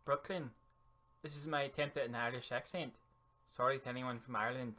Brooklyn. This is my attempt at an Irish accent. Sorry to anyone from Ireland.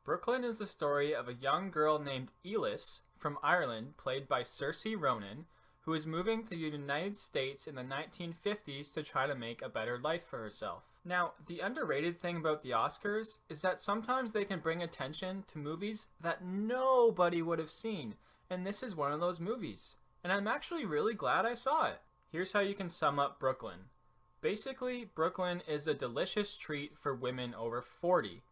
Brooklyn is the story of a young girl named Elis from Ireland, played by Saoirse Ronan, who is moving to the United States in the 1950s to try to make a better life for herself. Now, the underrated thing about the Oscars is that sometimes they can bring attention to movies that nobody would have seen, and this is one of those movies. And I'm actually really glad I saw it. Here's how you can sum up Brooklyn. Basically, Brooklyn is a delicious treat for women over 40.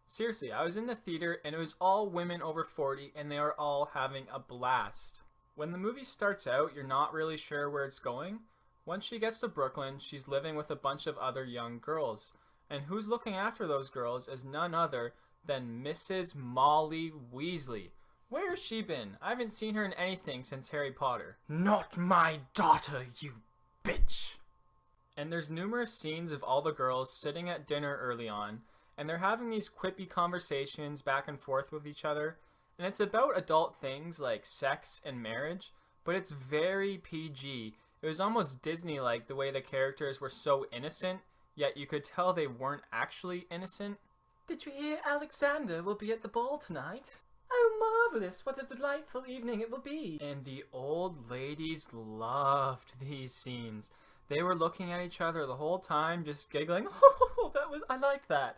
Seriously, I was in the theater and it was all women over 40 and they are all having a blast. When the movie starts out, you're not really sure where it's going. Once she gets to Brooklyn, she's living with a bunch of other young girls. And who's looking after those girls is none other than Mrs. Molly Weasley. Where has she been? I haven't seen her in anything since Harry Potter. Not my daughter, you bitch! And there's numerous scenes of all the girls sitting at dinner early on, and they're having these quippy conversations back and forth with each other, and it's about adult things like sex and marriage, but it's very PG. It was almost Disney-like the way the characters were so innocent, yet you could tell they weren't actually innocent. Did you hear Alexander will be at the ball tonight? Oh, marvelous! What a delightful evening it will be! And the old ladies loved these scenes. They were looking at each other the whole time, just giggling. Oh, I like that.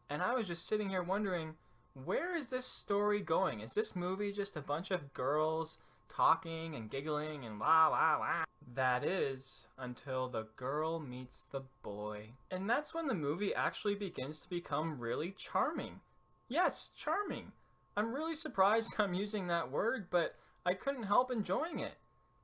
And I was just sitting here wondering, where is this story going? Is this movie just a bunch of girls talking and giggling and wah wah wah? That is, until the girl meets the boy. And that's when the movie actually begins to become really charming. Yes, charming. I'm really surprised I'm using that word, but I couldn't help enjoying it.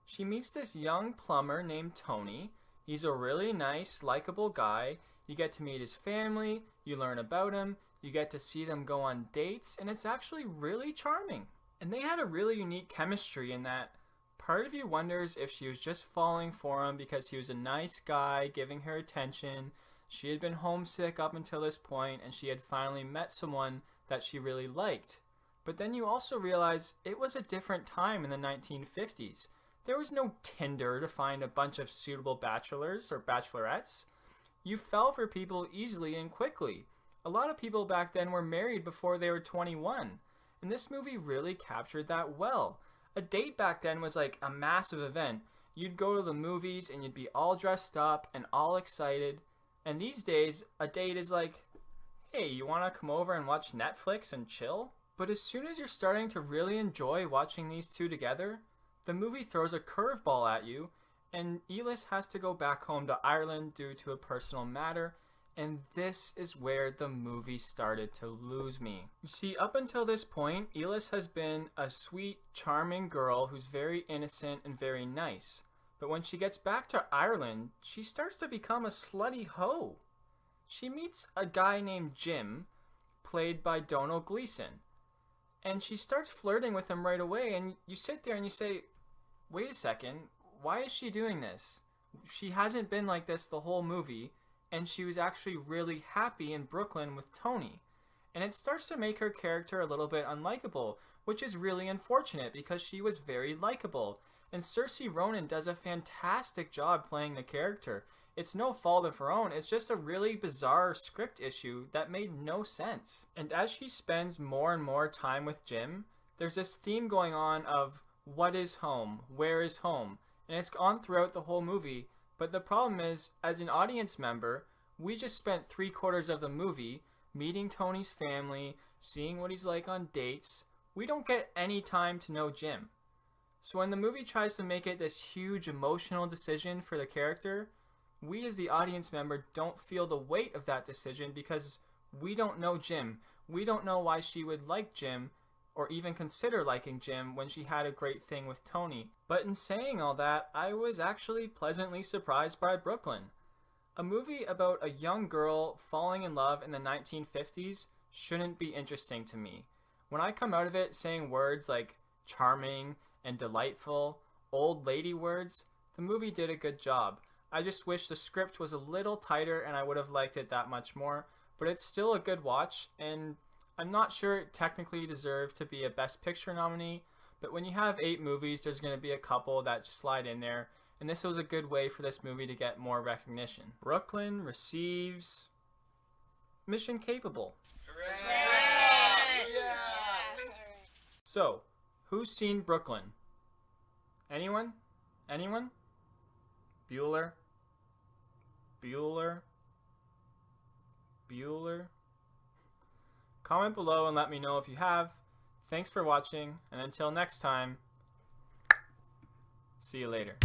She meets this young plumber named Tony. He's a really nice, likable guy. You get to meet his family, you learn about him, you get to see them go on dates, and it's actually really charming. And they had a really unique chemistry in that part of you wonders if she was just falling for him because he was a nice guy giving her attention. She had been homesick up until this point, and she had finally met someone that she really liked. But then you also realize it was a different time in the 1950s. There was no Tinder to find a bunch of suitable bachelors or bachelorettes. You fell for people easily and quickly. A lot of people back then were married before they were 21. And this movie really captured that well. A date back then was like a massive event. You'd go to the movies and you'd be all dressed up and all excited. And these days, a date is like, hey, you want to come over and watch Netflix and chill? But as soon as you're starting to really enjoy watching these two together, the movie throws a curveball at you, and Elis has to go back home to Ireland due to a personal matter, and this is where the movie started to lose me. You see, up until this point, Elis has been a sweet, charming girl who's very innocent and very nice. But when she gets back to Ireland, she starts to become a slutty hoe. She meets a guy named Jim, played by Donal Gleeson. And she starts flirting with him right away, and you sit there and you say, wait a second, why is she doing this? She hasn't been like this the whole movie, and she was actually really happy in Brooklyn with Tony. And it starts to make her character a little bit unlikable, which is really unfortunate because she was very likable. And Saoirse Ronan does a fantastic job playing the character. It's no fault of her own, it's just a really bizarre script issue that made no sense. And as she spends more and more time with Jim, there's this theme going on of what is home, where is home, and it's gone throughout the whole movie. But the problem is, as an audience member, we just spent 3/4 of the movie meeting Tony's family, seeing what he's like on dates. We don't get any time to know Jim. So when the movie tries to make it this huge emotional decision for the character, we as the audience member don't feel the weight of that decision because we don't know Jim. We don't know why she would like Jim or even consider liking Jim when she had a great thing with Tony. But in saying all that, I was actually pleasantly surprised by Brooklyn. A movie about a young girl falling in love in the 1950s shouldn't be interesting to me. When I come out of it saying words like charming and delightful, old lady words, the movie did a good job. I just wish the script was a little tighter and I would have liked it that much more, but it's still a good watch, and I'm not sure it technically deserved to be a Best Picture nominee, But when you have 8 movies, there's going to be a couple that just slide in there. And this was a good way for this movie to get more recognition. Brooklyn receives Mission Capable. Hooray! Yeah! So, who's seen Brooklyn? Anyone? Anyone? Bueller? Bueller? Bueller? Comment below and let me know if you have. Thanks for watching, and until next time, see you later.